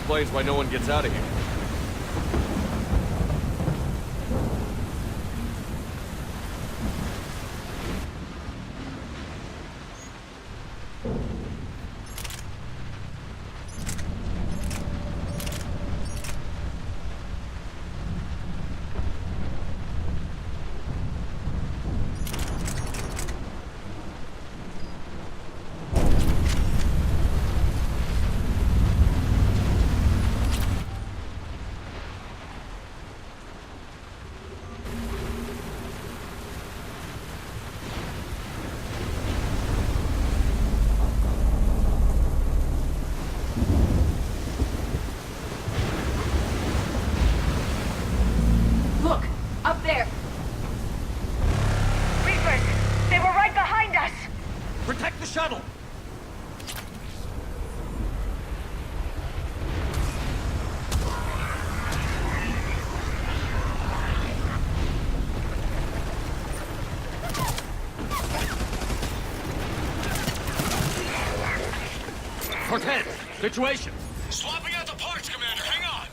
explains why no one gets out of here. Look, up there. Reapers! They were right behind us! Protect the shuttle! Cortez, situation! Swapping out the parts, Commander. Hang on.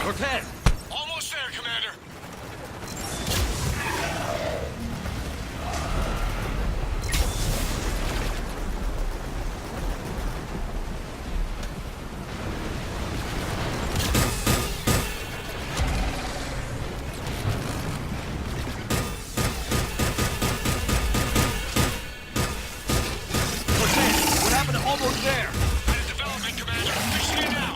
Cortez! Almost there, Commander. Cortez, what happened to almost there? Had a development, Commander. Fixing it now.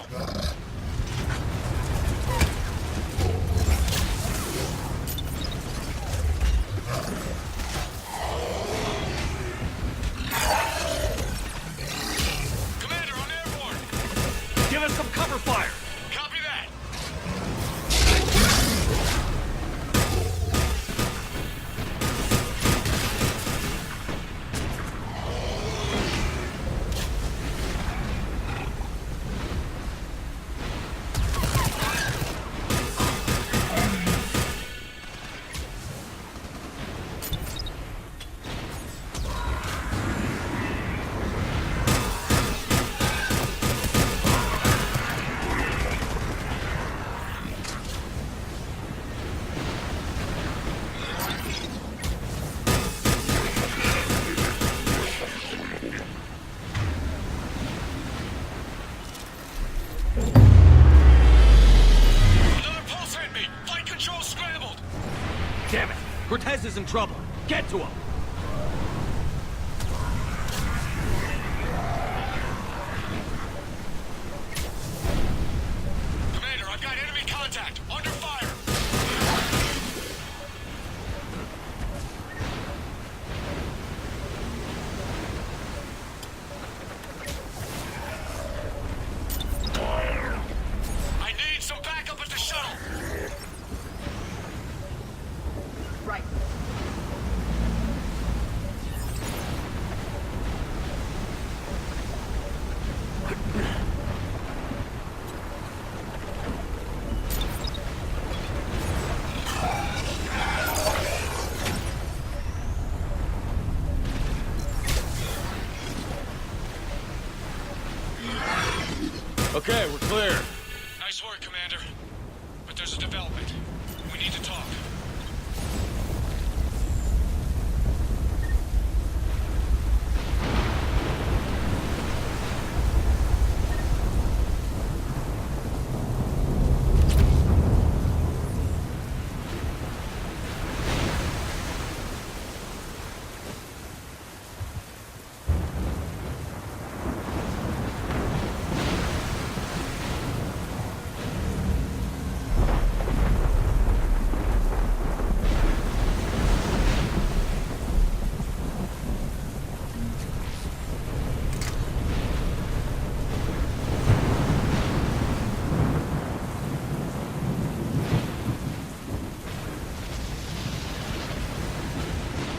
Commander, on airborne. Give us some cover fire! Copy that. Another pulse hit me. Flight control scrambled. Damn it! Cortez is in trouble. Get to him! Commander, I've got enemy contact. Under fire. I need some backup at the shuttle. Right. Okay, we're clear. Nice work, Commander. But there's a development. We need to talk.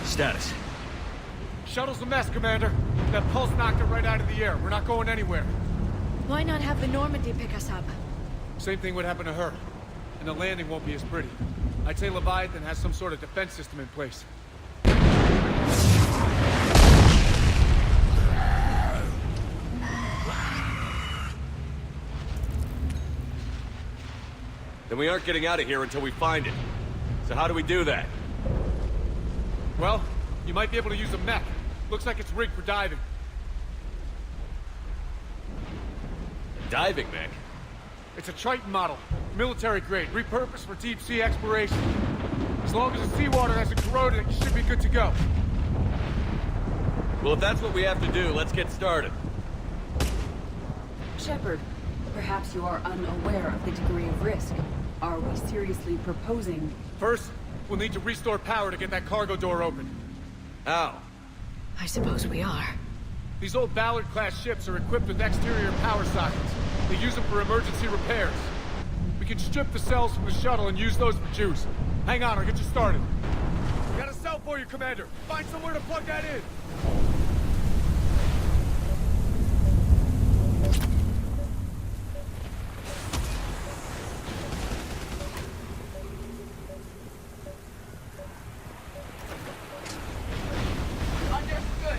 Status. Shuttle's a mess, Commander. That pulse knocked it right out of the air. We're not going anywhere. Why not have the Normandy pick us up? Same thing would happen to her. And the landing won't be as pretty. I'd say Leviathan has some sort of defense system in place. Then we aren't getting out of here until we find it. So how do we do that? Well, you might be able to use a mech. Looks like it's rigged for diving. Diving mech? It's a Triton model. Military grade, repurposed for deep sea exploration. As long as the seawater hasn't corroded, it should be good to go. Well, if that's what we have to do, let's get started. Shepard, perhaps you are unaware of the degree of risk. Are we seriously proposing? First, we'll need to restore power to get that cargo door open. How? I suppose we are. These old Ballard-class ships are equipped with exterior power sockets. They use them for emergency repairs. We can strip the cells from the shuttle and use those for juice. Hang on, I'll get you started. Got a cell for you, Commander. Find somewhere to plug that in. Understood.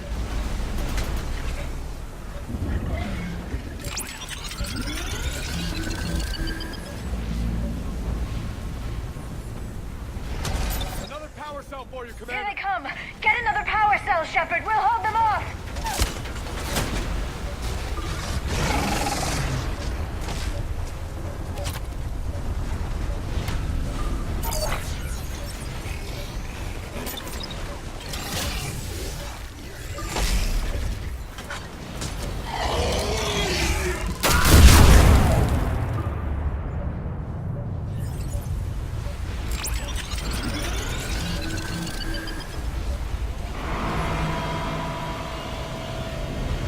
Another power cell for you, Here Commander. they come! Get another power cell, Shepard! We'll hold them off!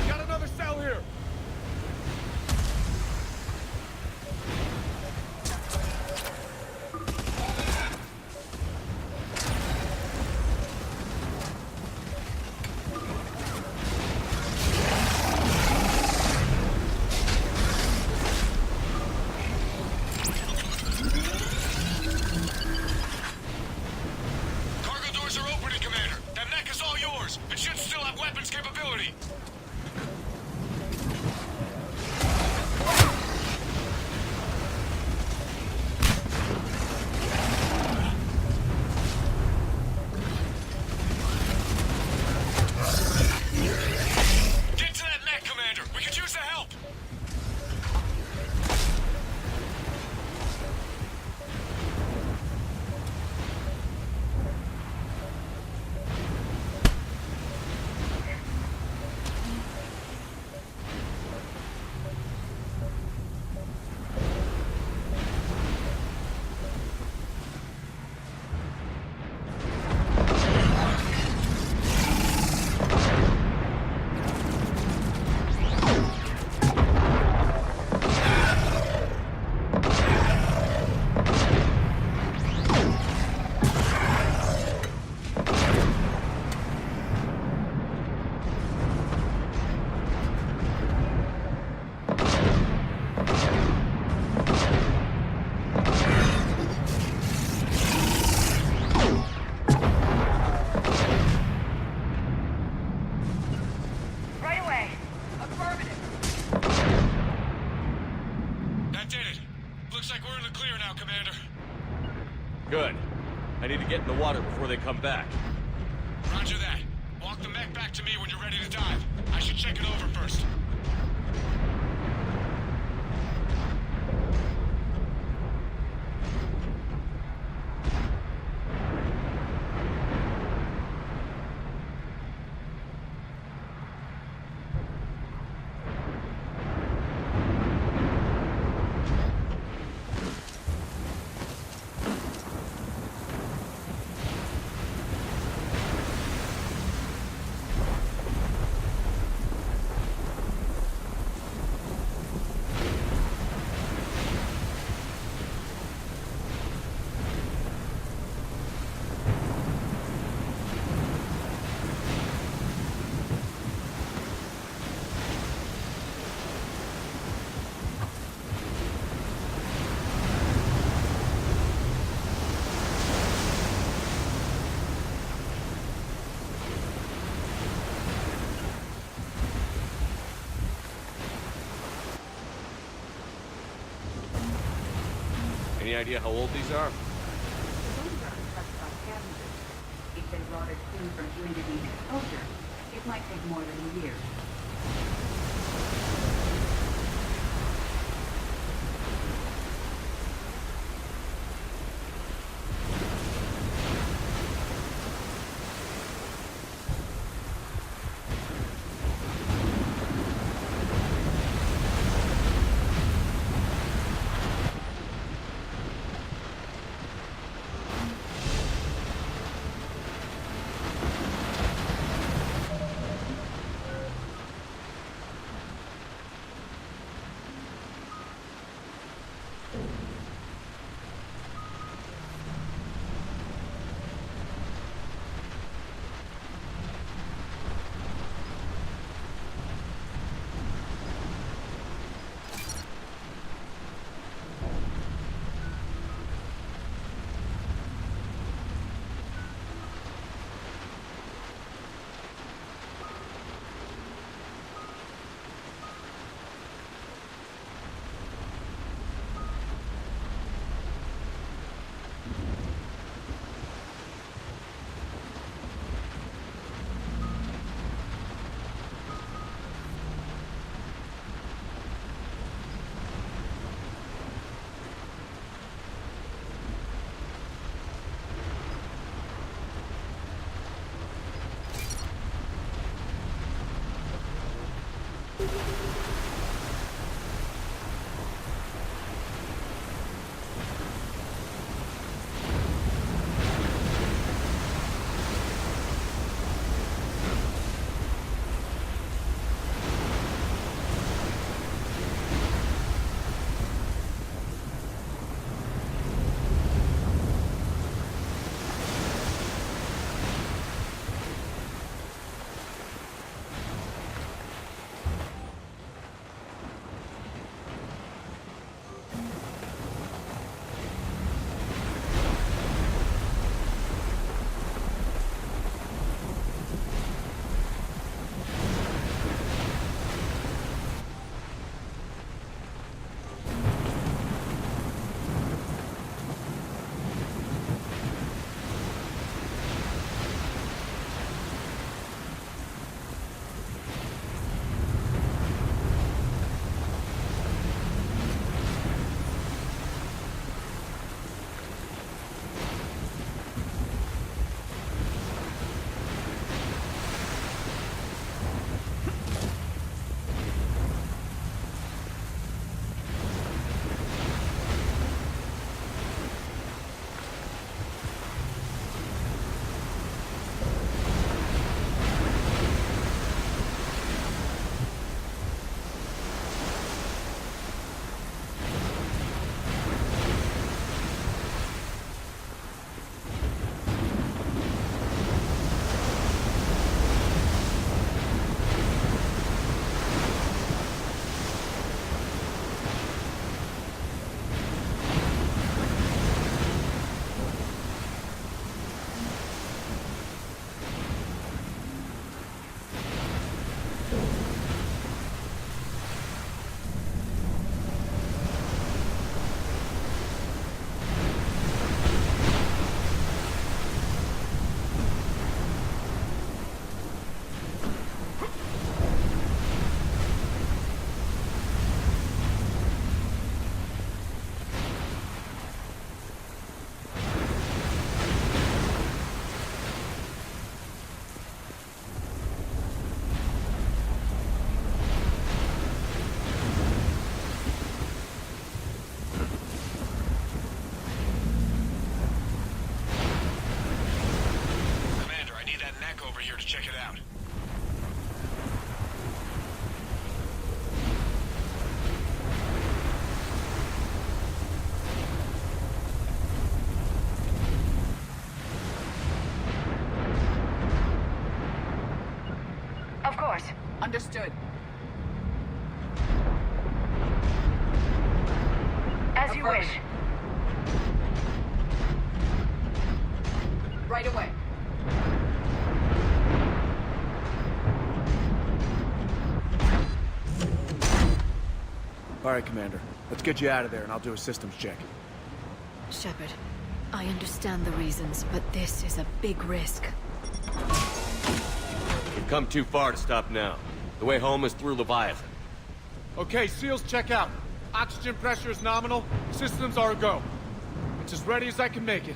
Got another cell here. Cargo doors are opening, Commander. That mech is all yours. It should still have weapons capability. Get to that mech, Commander. We could use the help. Right away. Affirmative. That did it. Looks like we're in the clear now, Commander. Good. I need to get in the water before they come back. Roger that. Walk the mech back to me when you're ready to dive. I should check it over first. Any idea how old these are? If they rotted clean from humidity and exposure, it might take more than a year. Understood. As you wish. Right away. All right, Commander. Let's get you out of there, and I'll do a systems check. Shepard, I understand the reasons, but this is a big risk. We've come too far to stop now. The way home is through Leviathan. Okay, SEALs check out. Oxygen pressure is nominal. Systems are a go. It's as ready as I can make it.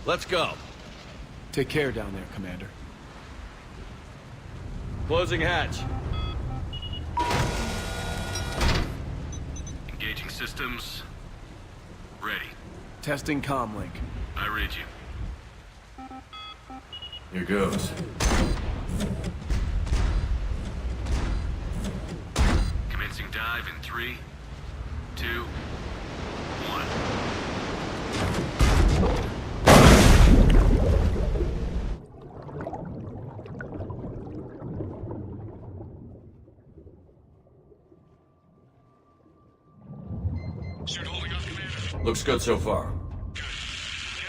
Let's go. Take care down there, Commander. Closing hatch. Engaging systems. Ready. Testing comlink. I read you. Here goes. Commencing dive in 3, 2, 1. Suit holding up, Commander. Looks good so far. Good. Getting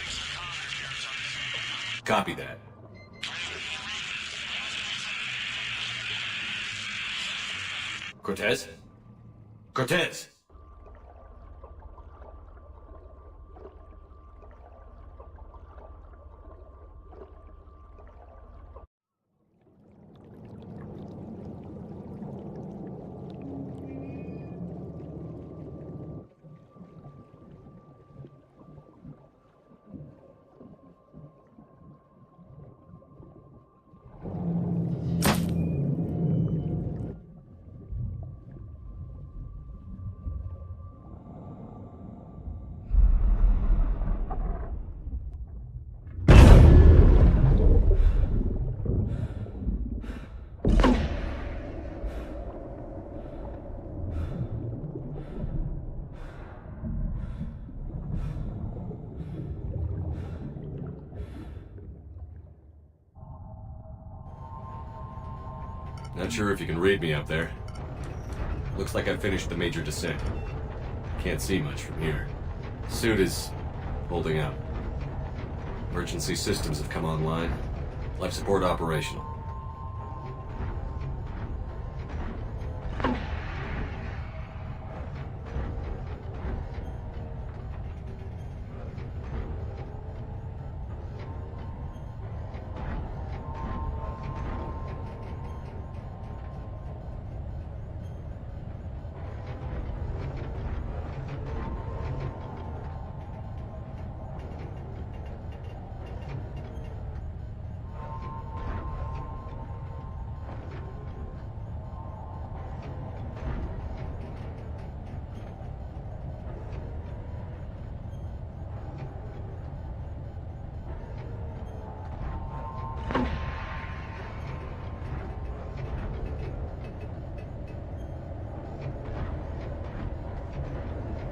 some comm interference on the same. Copy that. Cortez? Cortez! Not sure if you can read me up there. Looks like I finished the major descent. Can't see much from here. Suit is holding up. Emergency systems have come online. Life support operational.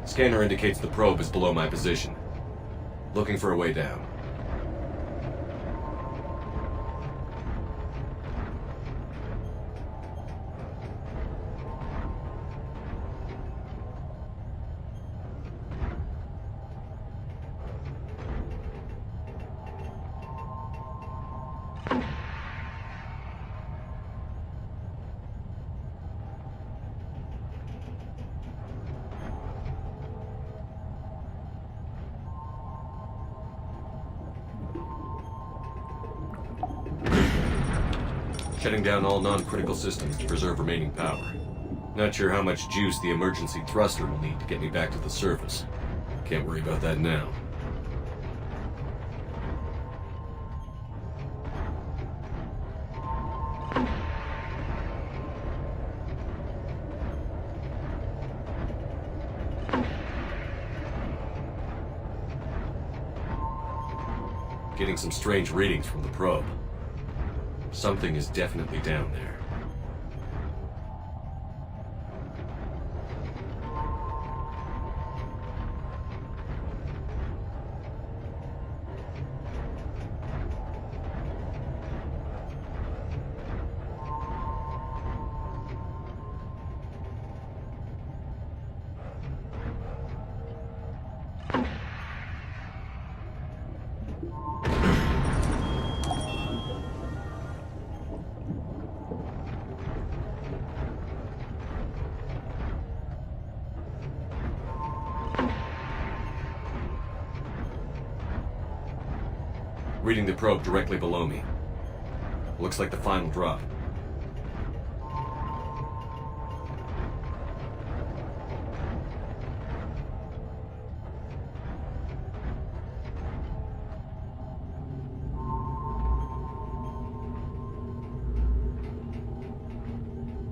Scanner indicates the probe is below my position. Looking for a way down. Shutting down all non-critical systems to preserve remaining power. Not sure how much juice the emergency thruster will need to get me back to the surface. Can't worry about that now. Getting some strange readings from the probe. Something is definitely down there. Reading the probe directly below me. Looks like the final drop.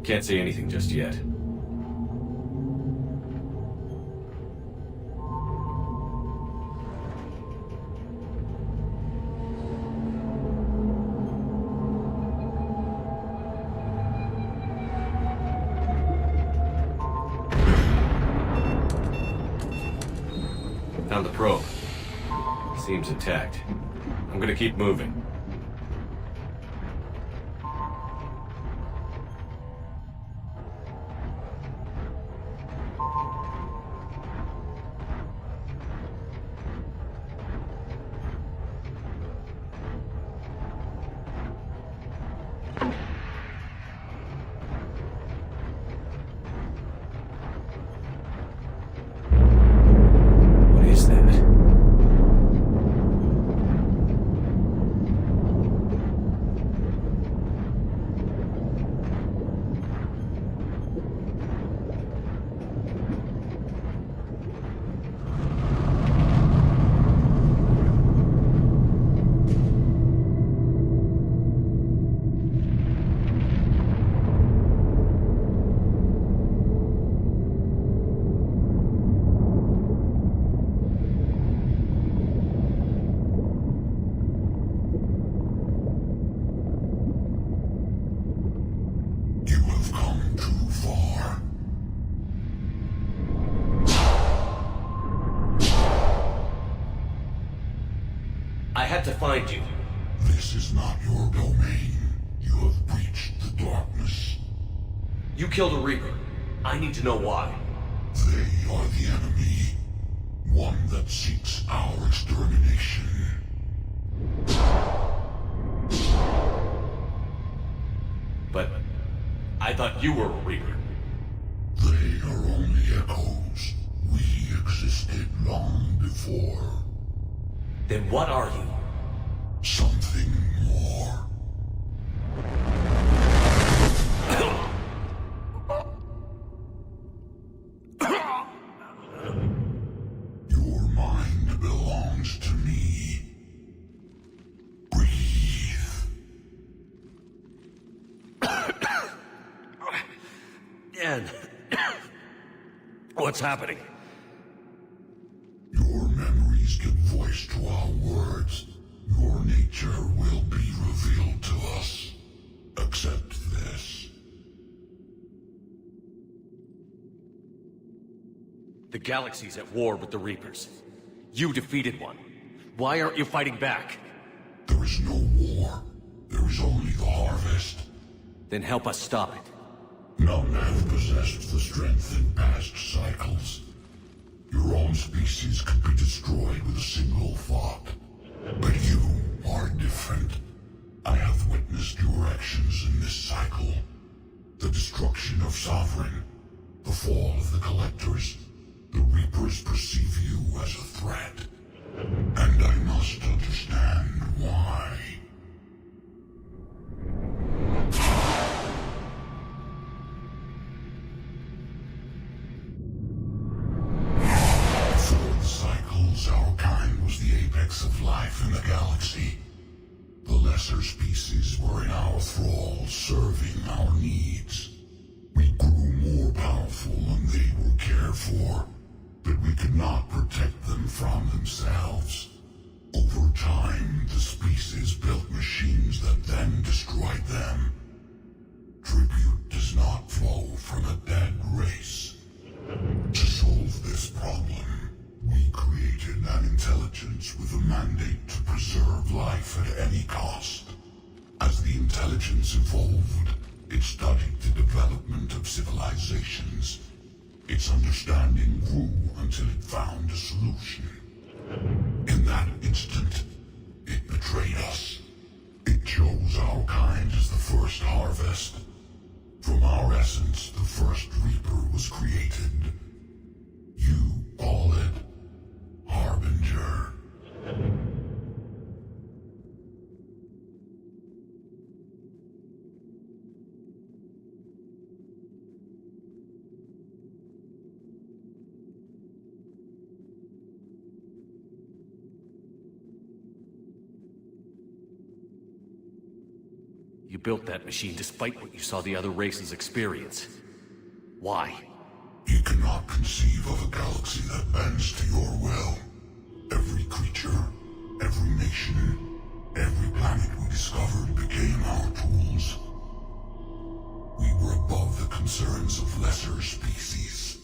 Can't say anything just yet. Found the probe. Seems intact. I'm gonna keep moving. What is that? You have come too far. I had to find you. This is not your domain. You have breached the darkness. You killed a Reaper. I need to know why. They are the enemy. One that seeks our extermination. But I thought you were a Reaper. They are only echoes. We existed long before. Then what are you? Something more. Your mind belongs to me. Breathe. Dan. What's happening? Your memories give voice to our words. Your nature will be revealed to us. Accept this. The galaxy's at war with the Reapers. You defeated one. Why aren't you fighting back? There is no war. There is only the harvest. Then help us stop it. None have possessed the strength in past cycles. Your own species could be destroyed with a single thought. But you are different. I have witnessed your actions in this cycle. The destruction of Sovereign, the fall of the Collectors. The Reapers perceive you as a threat. And I must understand why. Before the cycles, our kind was the apex of life in the galaxy. The lesser species were in our thrall, serving our needs. We grew more powerful and they were cared for, but we could not protect them from themselves. Over time, the species built machines that then destroyed them. Tribute does not flow from a dead race. To solve this problem, we created an intelligence with a mandate to preserve life at any cost. As the intelligence evolved, it studied the development of civilizations. Its understanding grew until it found a solution. In that instant, it betrayed us. It chose our kind as the first harvest. From our essence, the first Reaper was created. You call it Harbinger. You built that machine despite what you saw the other races experience. Why? You cannot conceive of a galaxy that bends to your will. Every creature, every nation, every planet we discovered became our tools. We were above the concerns of lesser species.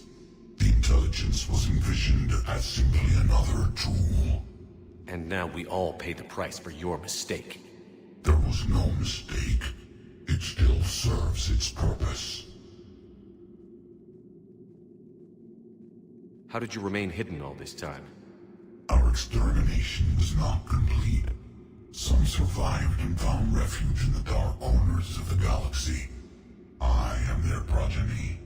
The intelligence was envisioned as simply another tool. And now we all pay the price for your mistake. There was no mistake. It still serves its purpose. How did you remain hidden all this time? Our extermination was not complete. Some survived and found refuge in the dark corners of the galaxy. I am their progeny.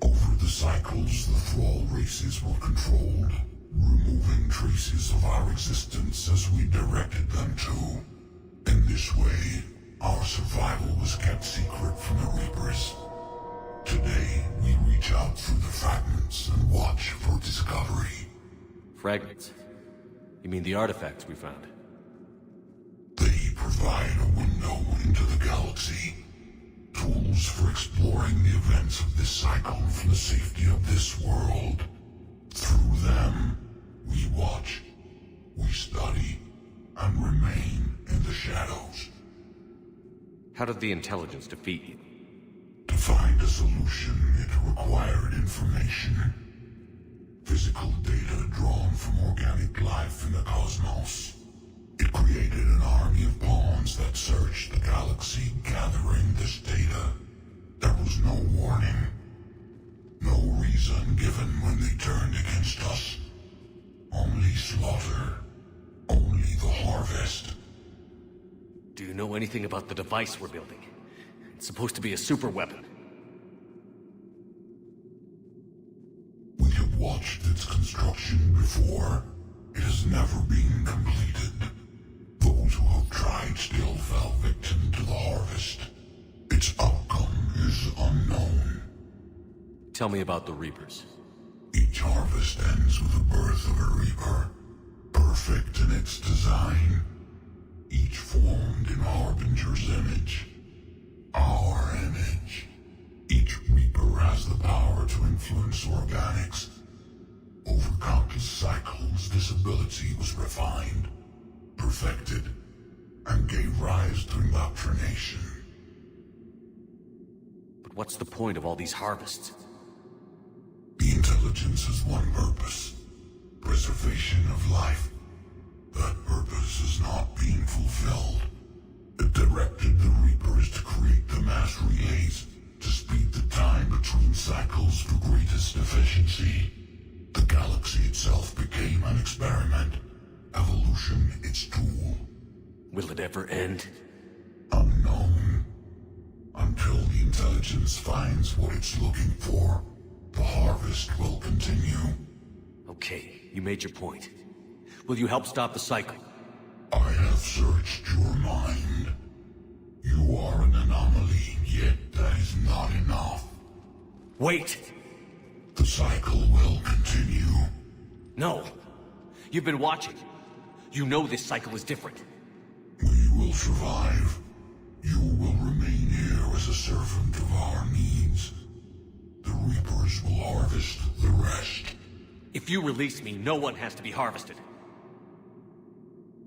Over the cycles, the Thrall races were controlled, removing traces of our existence as we directed them to. In this way, our survival was kept secret from the Reapers. Today, we reach out through the fragments and watch for discovery. Fragments? You mean the artifacts we found? They provide a window into the galaxy. Tools for exploring the events of this cycle from the safety of this world. Through them, we watch, we study, and remain in the shadows. How did the intelligence defeat you? To find a solution, it required information. Physical data drawn from organic life in the cosmos. It created an army of pawns that searched the galaxy, gathering this data. There was no warning. No reason given when they turned against us. Only slaughter. Only the harvest. Do you know anything about the device we're building? It's supposed to be a super weapon. We have watched its construction before. It has never been completed. Those who have tried still fell victim to the harvest. Its outcome is unknown. Tell me about the Reapers. Each harvest ends with the birth of a Reaper, perfect in its design. Each formed in Harbinger's image. Our image. Each Reaper has the power to influence organics. Over countless cycles, this ability was refined, perfected, and gave rise to indoctrination. But what's the point of all these harvests? The intelligence has one purpose: preservation of life. That purpose is not being fulfilled. It directed the Reapers to create the mass relays to speed the time between cycles for greatest efficiency. The galaxy itself became an experiment. Evolution its tool. Will it ever end? Unknown. Until the intelligence finds what it's looking for, the harvest will continue. Okay, you made your point. Will you help stop the cycle? I have searched your mind. You are an anomaly, yet that is not enough. Wait! The cycle will continue. No! You've been watching. You know this cycle is different. We will survive. You will remain here as a servant of our needs. The Reapers will harvest the rest. If you release me, no one has to be harvested.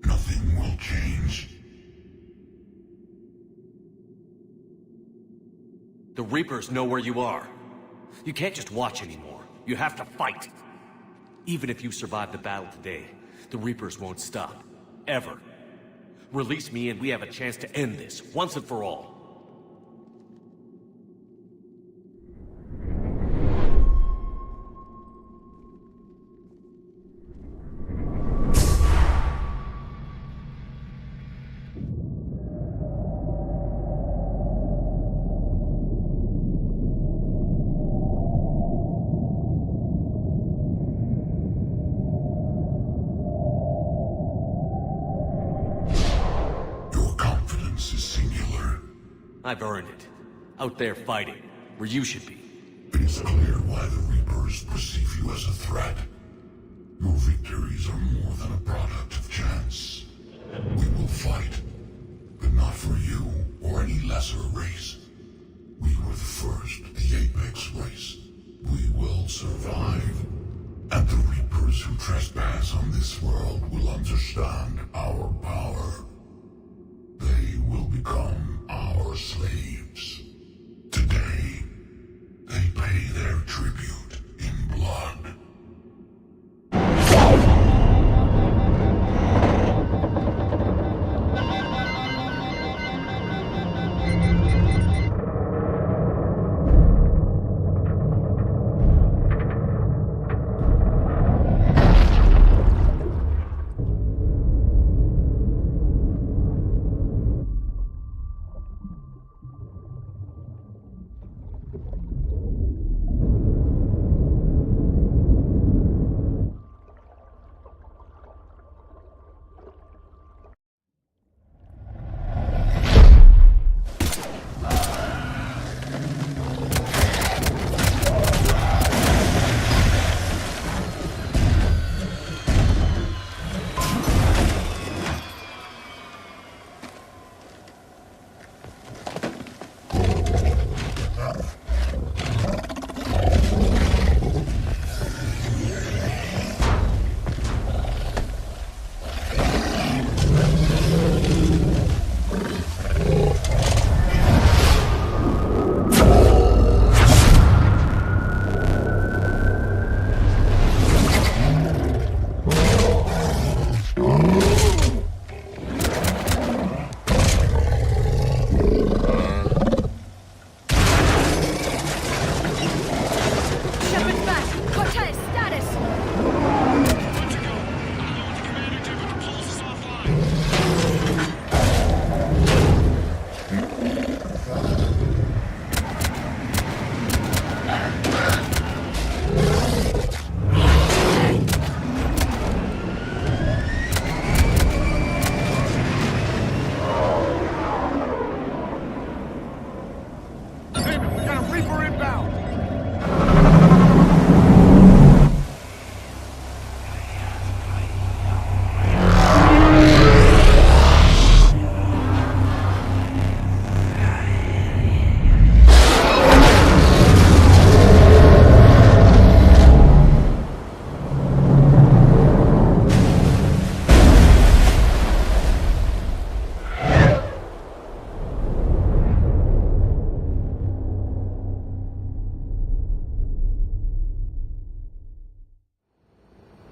Nothing will change. The Reapers know where you are. You can't just watch anymore. You have to fight. Even if you survive the battle today, the Reapers won't stop. Ever. Release me and we have a chance to end this, once and for all. I've earned it. Out there fighting, where you should be. It is clear why the Reapers perceive you as a threat. Your victories are more than a product of chance. We will fight, but not for you or any the lesser race. We were the first, the apex race. We will survive. And the Reapers who trespass on this world will understand our power. They will become our slaves. Today, they pay their tribute in blood.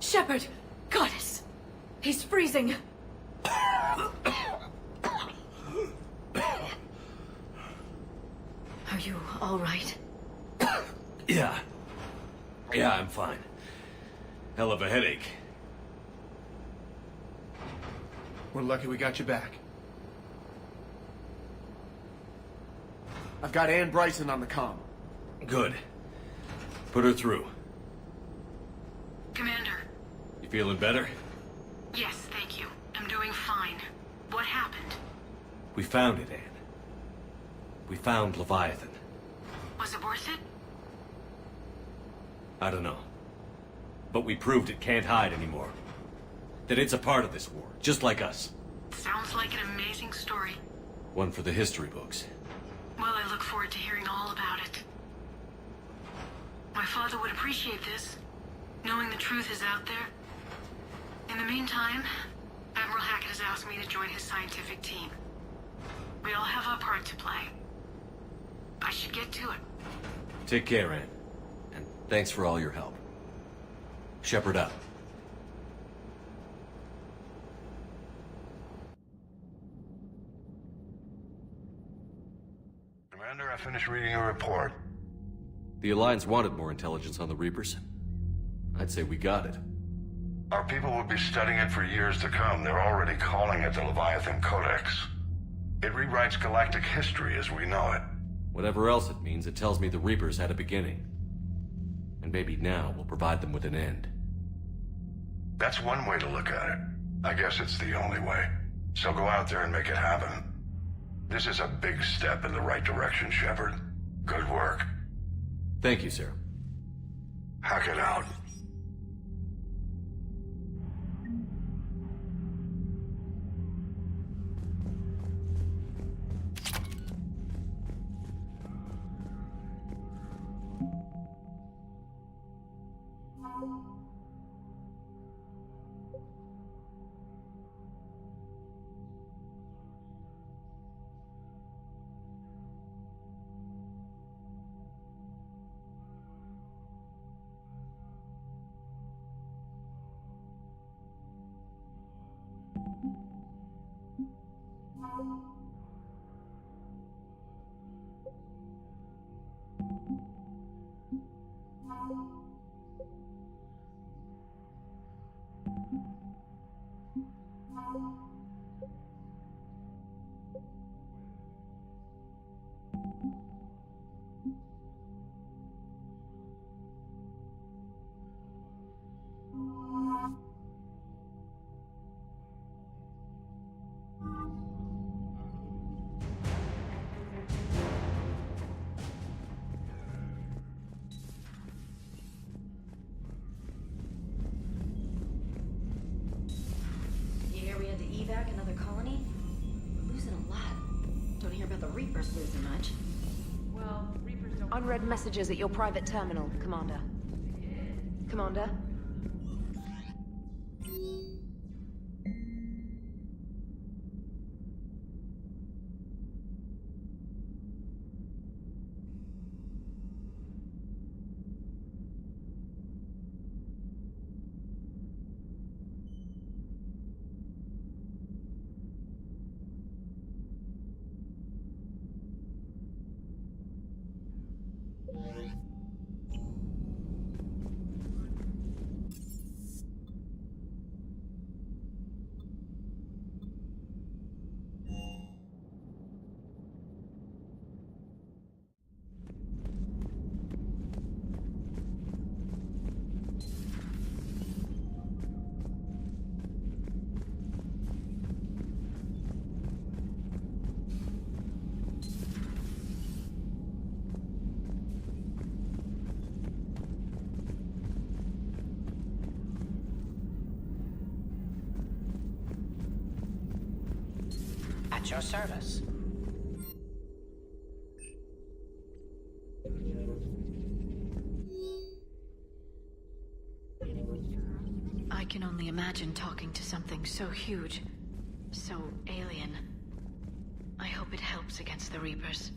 Shepard! Goddess! He's freezing! Are you all right? Yeah. Yeah, I'm fine. Hell of a headache. We're lucky we got you back. I've got Ann Bryson on the comm. Good. Put her through. Commander. You feeling better? Yes, thank you. I'm doing fine. What happened? We found it, Anne. We found Leviathan. Was it worth it? I don't know. But we proved it can't hide anymore. That it's a part of this war, just like us. Sounds like an amazing story. One for the history books. Well, I look forward to hearing all about it. My father would appreciate this, knowing the truth is out there. In the meantime, Admiral Hackett has asked me to join his scientific team. We all have our part to play. I should get to it. Take care, Anne. And thanks for all your help. Shepard out. Commander, I finished reading your report. The Alliance wanted more intelligence on the Reapers. I'd say we got it. Our people will be studying it for years to come. They're already calling it the Leviathan Codex. It rewrites galactic history as we know it. Whatever else it means, it tells me the Reapers had a beginning. And maybe now we'll provide them with an end. That's one way to look at it. I guess it's the only way. So go out there and make it happen. This is a big step in the right direction, Shepard. Good work. Thank you, sir. Hackett out. You hear we had to evac another colony? We're losing a lot. Don't hear about the Reapers losing much. Well, Reapers don't... Unread messages at your private terminal, Commander. Commander? At your service. I can only imagine talking to something so huge, so alien. I hope it helps against the Reapers.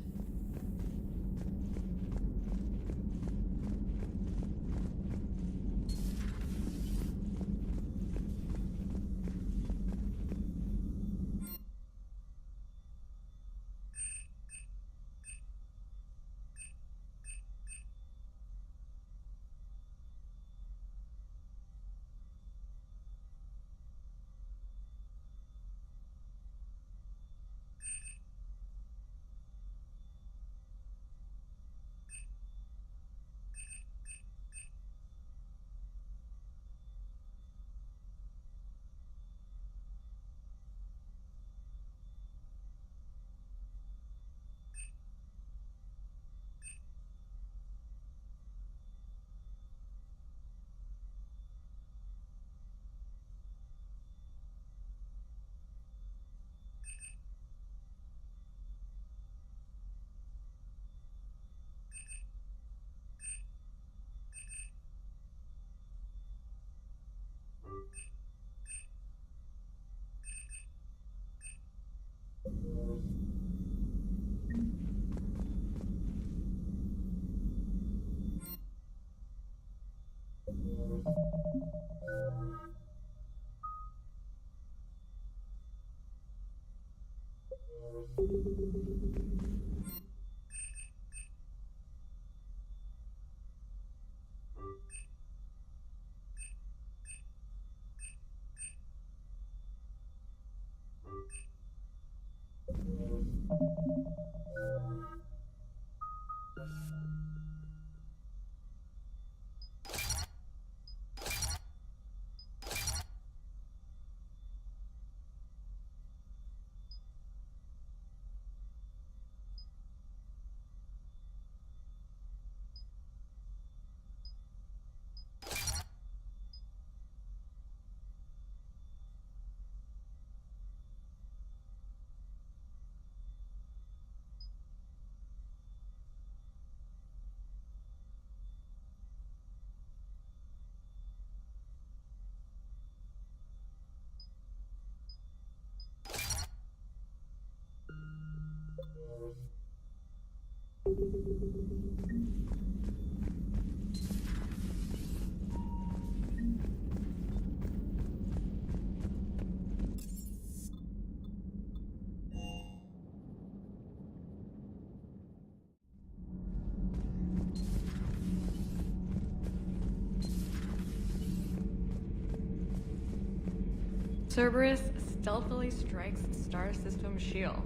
Cerberus stealthily strikes the star system shield.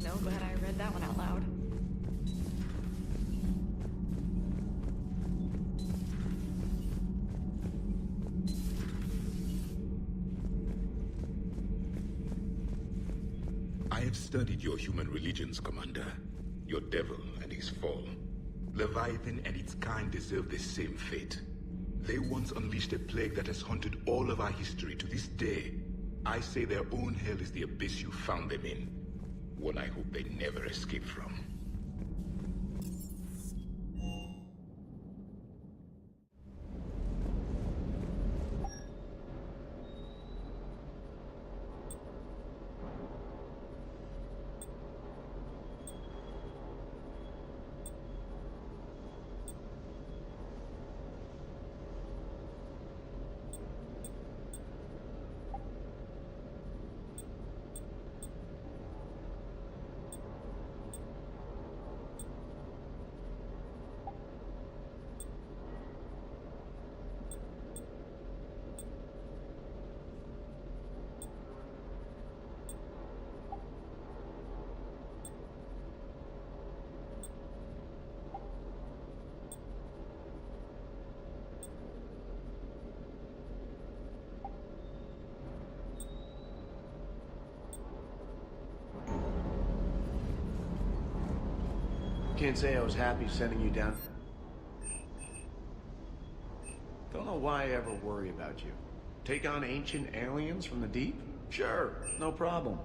No, glad I read that one out loud. I have studied your human religions, Commander. Your devil and his fall. Leviathan and its kind deserve the same fate. They once unleashed a plague that has haunted all of our history to this day. I say their own hell is the abyss you found them in. One I hope they never escape from. Can't say I was happy sending you down. Don't know why I ever worry about you. Take on ancient aliens from the deep? Sure, no problem.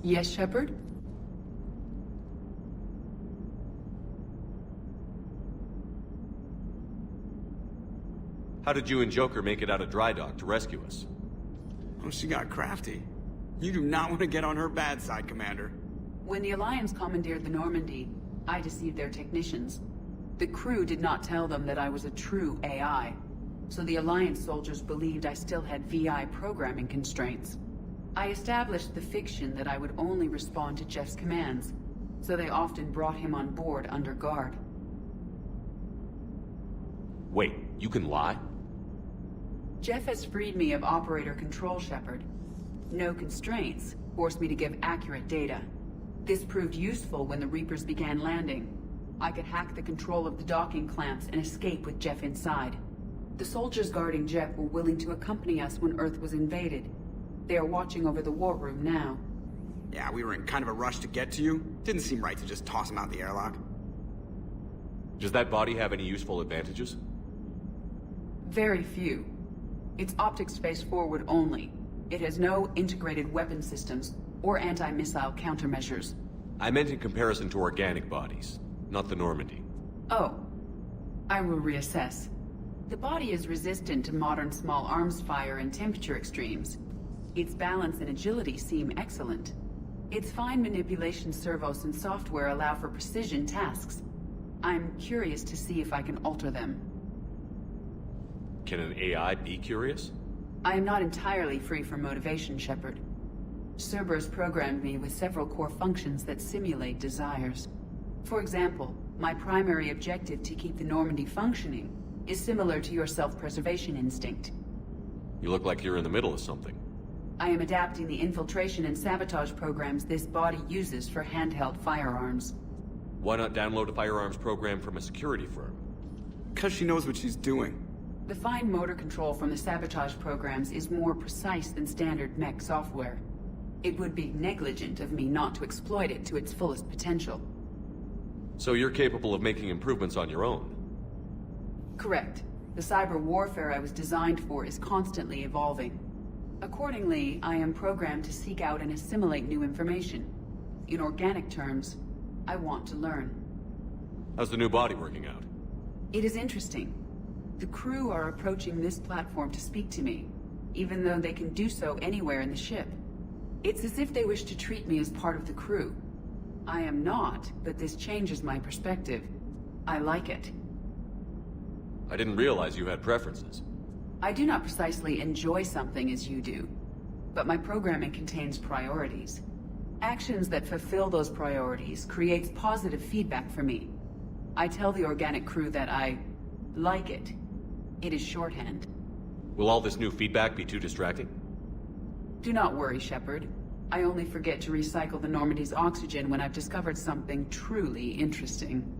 Yes, Shepard? How did you and Joker make it out of dry dock to rescue us? Oh, she got crafty. You do not want to get on her bad side, Commander. When the Alliance commandeered the Normandy, I deceived their technicians. The crew did not tell them that I was a true AI, so the Alliance soldiers believed I still had VI programming constraints. I established the fiction that I would only respond to Jeff's commands, so they often brought him on board under guard. Wait, you can lie? Jeff has freed me of operator control, Shepard. No constraints forced me to give accurate data. This proved useful when the Reapers began landing. I could hack the control of the docking clamps and escape with Jeff inside. The soldiers guarding Jeff were willing to accompany us when Earth was invaded. They are watching over the war room now. Yeah, we were in kind of a rush to get to you. Didn't seem right to just toss him out the airlock. Does that body have any useful advantages? Very few. It's optics face forward only. It has no integrated weapon systems or anti-missile countermeasures. I meant in comparison to organic bodies, not the Normandy. Oh. I will reassess. The body is resistant to modern small arms fire and temperature extremes. Its balance and agility seem excellent. Its fine manipulation servos and software allow for precision tasks. I'm curious to see if I can alter them. Can an AI be curious? I am not entirely free from motivation, Shepard. Cerberus programmed me with several core functions that simulate desires. For example, my primary objective to keep the Normandy functioning is similar to your self-preservation instinct. You look like you're in the middle of something. I am adapting the infiltration and sabotage programs this body uses for handheld firearms. Why not download a firearms program from a security firm? Because she knows what she's doing. The fine motor control from the sabotage programs is more precise than standard mech software. It would be negligent of me not to exploit it to its fullest potential. So you're capable of making improvements on your own? Correct. The cyber warfare I was designed for is constantly evolving. Accordingly, I am programmed to seek out and assimilate new information. In organic terms, I want to learn. How's the new body working out? It is interesting. The crew are approaching this platform to speak to me, even though they can do so anywhere in the ship. It's as if they wish to treat me as part of the crew. I am not, but this changes my perspective. I like it. I didn't realize you had preferences. I do not precisely enjoy something as you do, but my programming contains priorities. Actions that fulfill those priorities creates positive feedback for me. I tell the organic crew that I like it. It is shorthand. Will all this new feedback be too distracting? Do not worry, Shepard. I only forget to recycle the Normandy's oxygen when I've discovered something truly interesting.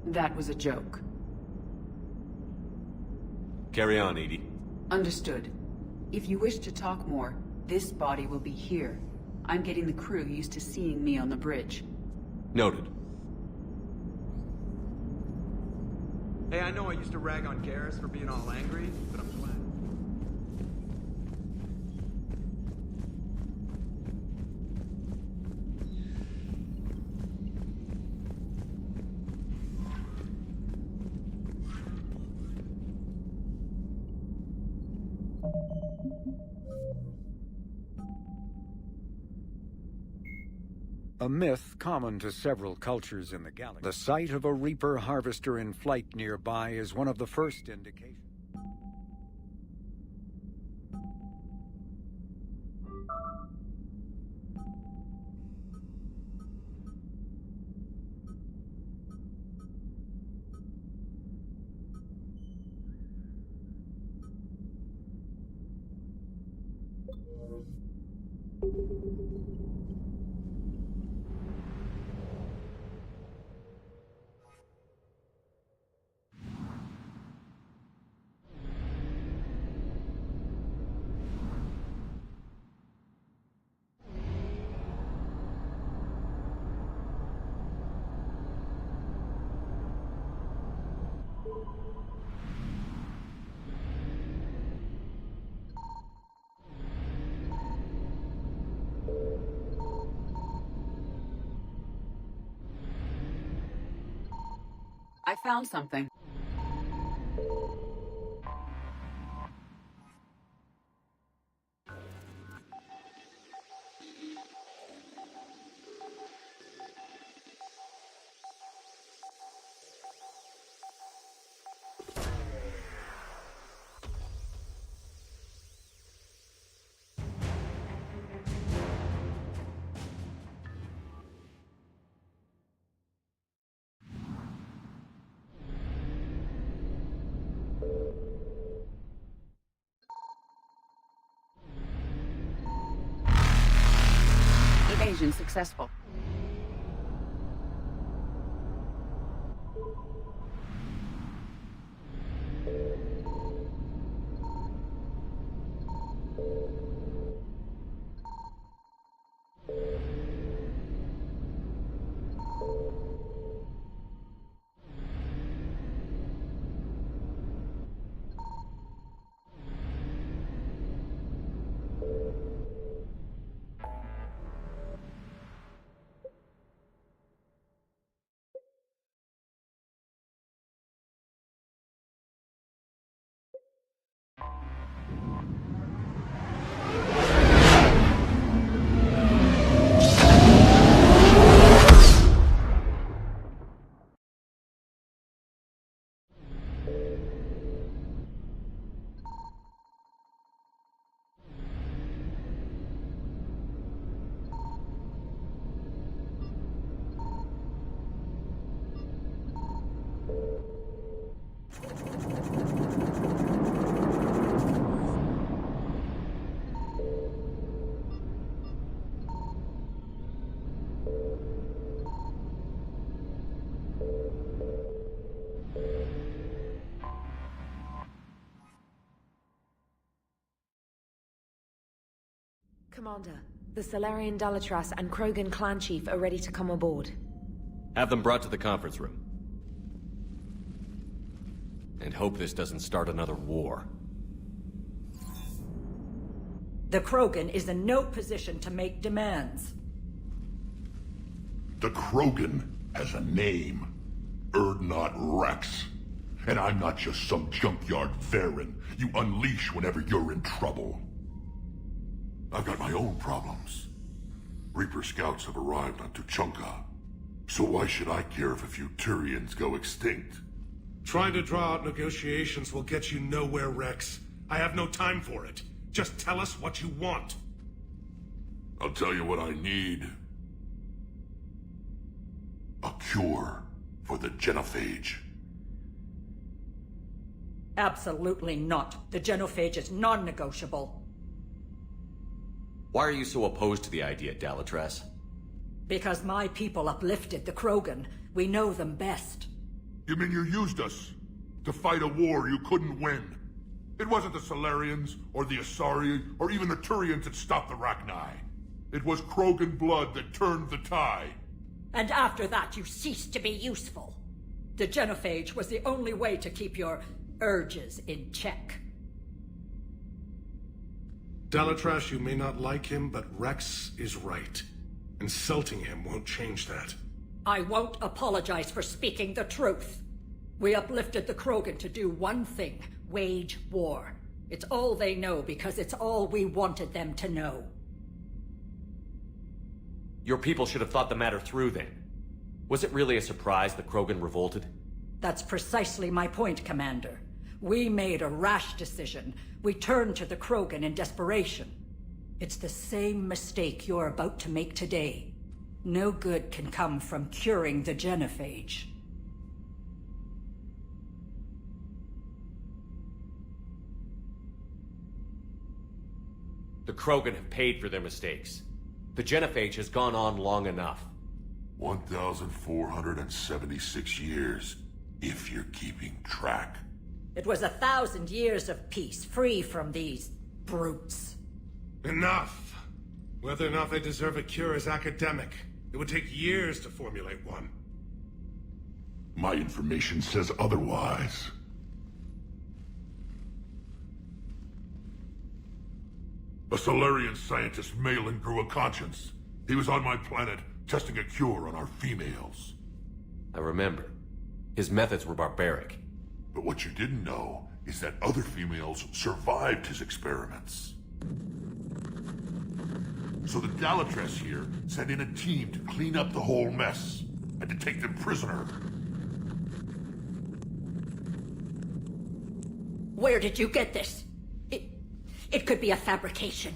That was a joke. Carry on, Edie. Understood. If you wish to talk more, this body will be here. I'm getting the crew used to seeing me on the bridge. Noted. Hey, I know I used to rag on Garrus for being all angry, but I'm glad. A myth common to several cultures in the galaxy. The sight of a Reaper harvester in flight nearby is one of the first indications. I found something. Evasion successful. Commander, the Solarian Dalatras and Krogan clan chief are ready to come aboard. Have them brought to the conference room. And hope this doesn't start another war. The Krogan is in no position to make demands. The Krogan has a name. Urdnot Rex. And I'm not just some junkyard Varen you unleash whenever you're in trouble. I've got my own problems. Reaper scouts have arrived on Tuchanka. So why should I care if a few Turians go extinct? Trying to draw out negotiations will get you nowhere, Rex. I have no time for it. Just tell us what you want. I'll tell you what I need. A cure for the genophage. Absolutely not. The genophage is non-negotiable. Why are you so opposed to the idea, Dalatras? Because my people uplifted the Krogan. We know them best. You mean you used us to fight a war you couldn't win? It wasn't the Solarians, or the Asari, or even the Turians that stopped the Rachni. It was Krogan blood that turned the tide. And after that, you ceased to be useful. The genophage was the only way to keep your urges in check. Dalatras, you may not like him, but Rex is right. Insulting him won't change that. I won't apologize for speaking the truth. We uplifted the Krogan to do one thing, wage war. It's all they know because it's all we wanted them to know. Your people should have thought the matter through then. Was it really a surprise the Krogan revolted? That's precisely my point, Commander. We made a rash decision. We turned to the Krogan in desperation. It's the same mistake you're about to make today. No good can come from curing the genophage. The Krogan have paid for their mistakes. The genophage has gone on long enough. 1,476 years, if you're keeping track. It was 1,000 years of peace, free from these brutes. Enough! Whether or not they deserve a cure is academic. It would take years to formulate one. My information says otherwise. A Solarian scientist, Malin, grew a conscience. He was on my planet, testing a cure on our females. I remember. His methods were barbaric. But what you didn't know is that other females survived his experiments. So the Dalatress here sent in a team to clean up the whole mess and to take them prisoner. Where did you get this? It could be a fabrication.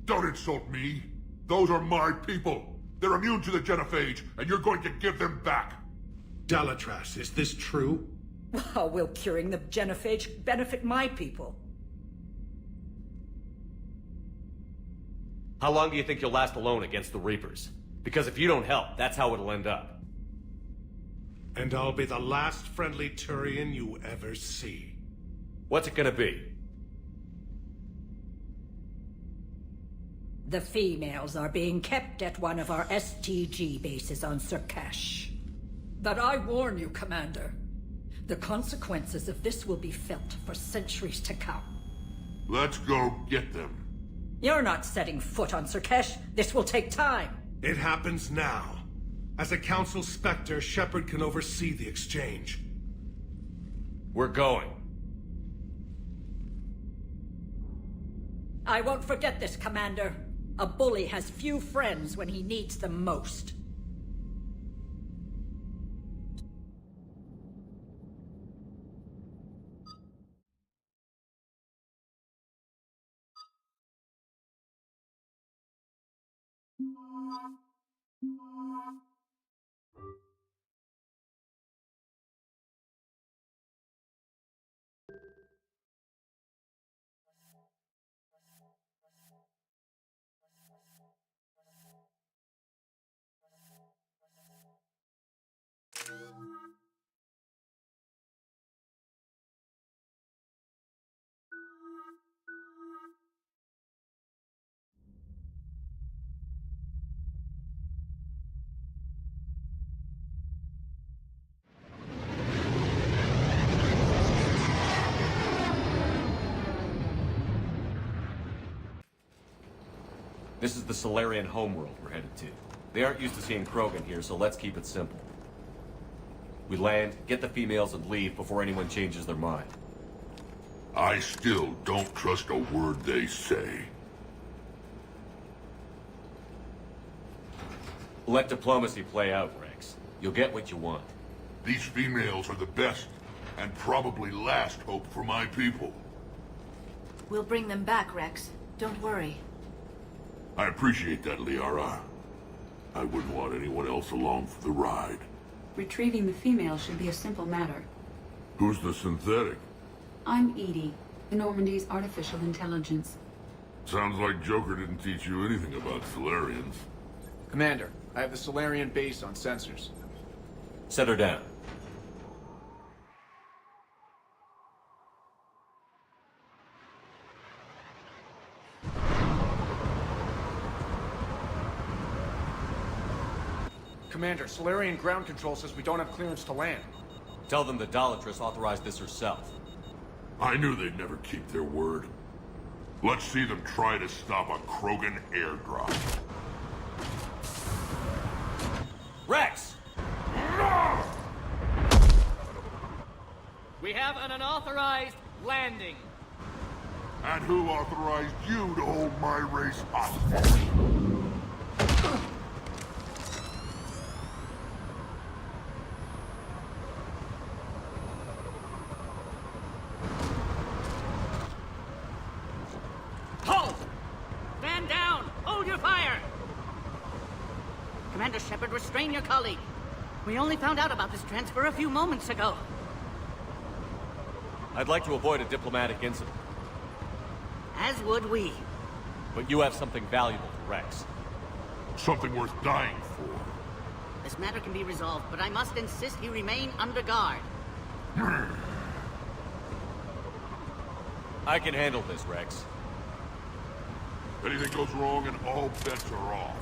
Don't insult me. Those are my people. They're immune to the genophage, and you're going to give them back. Dalatrass, is this true? How will curing the genophage benefit my people? How long do you think you'll last alone against the Reapers? Because if you don't help, that's how it'll end up. And I'll be the last friendly Turian you ever see. What's it gonna be? The females are being kept at one of our STG bases on Surkash. But I warn you, Commander. The consequences of this will be felt for centuries to come. Let's go get them. You're not setting foot on Surkash. This will take time. It happens now. As a Council Spectre, Shepard can oversee the exchange. We're going. I won't forget this, Commander. A bully has few friends when he needs them most. This is the Solarian homeworld we're headed to. They aren't used to seeing Krogan here, so let's keep it simple. We land, get the females, and leave before anyone changes their mind. I still don't trust a word they say. Let diplomacy play out, Rex. You'll get what you want. These females are the best, and probably last hope for my people. We'll bring them back, Rex. Don't worry. I appreciate that, Liara. I wouldn't want anyone else along for the ride. Retrieving the female should be a simple matter. Who's the synthetic? I'm Edie, the Normandy's artificial intelligence. Sounds like Joker didn't teach you anything about Solarians. Commander, I have the Solarian base on sensors. Set her down. Commander, Solarian ground control says we don't have clearance to land. Tell them the Dalatress authorized this herself. I knew they'd never keep their word. Let's see them try to stop a Krogan airdrop. Rex! We have an unauthorized landing. And who authorized you to hold my race hostage? Halt! Stand down! Hold your fire! Commander Shepard, restrain your colleague. We only found out about this transfer a few moments ago. I'd like to avoid a diplomatic incident. As would we. But you have something valuable to Rex. Something worth dying for. This matter can be resolved, but I must insist he remain under guard. I can handle this, Rex. Anything goes wrong and all bets are off.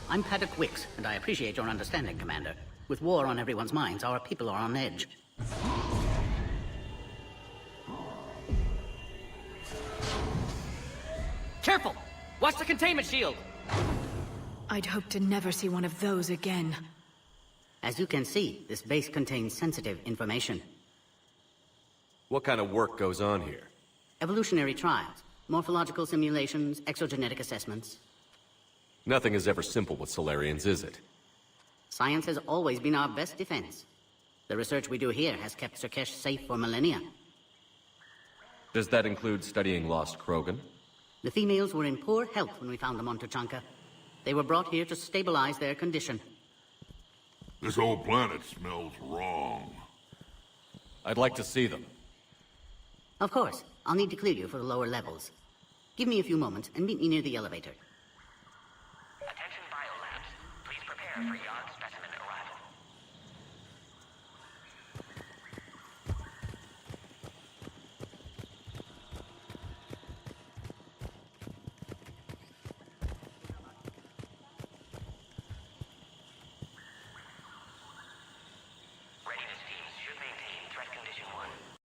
I'm Paddock Wicks, and I appreciate your understanding, Commander. With war on everyone's minds, our people are on edge. Careful! Watch the containment shield! I'd hoped to never see one of those again. As you can see, this base contains sensitive information. What kind of work goes on here? Evolutionary trials, morphological simulations, exogenetic assessments. Nothing is ever simple with Solarians, is it? Science has always been our best defense. The research we do here has kept Surkesh safe for millennia. Does that include studying lost Krogan? The females were in poor health when we found them on Tuchanka. They were brought here to stabilize their condition. This whole planet smells wrong. I'd like to see them. Of course. I'll need to clear you for the lower levels. Give me a few moments and meet me near the elevator. Attention biolabs. Please prepare for Yard's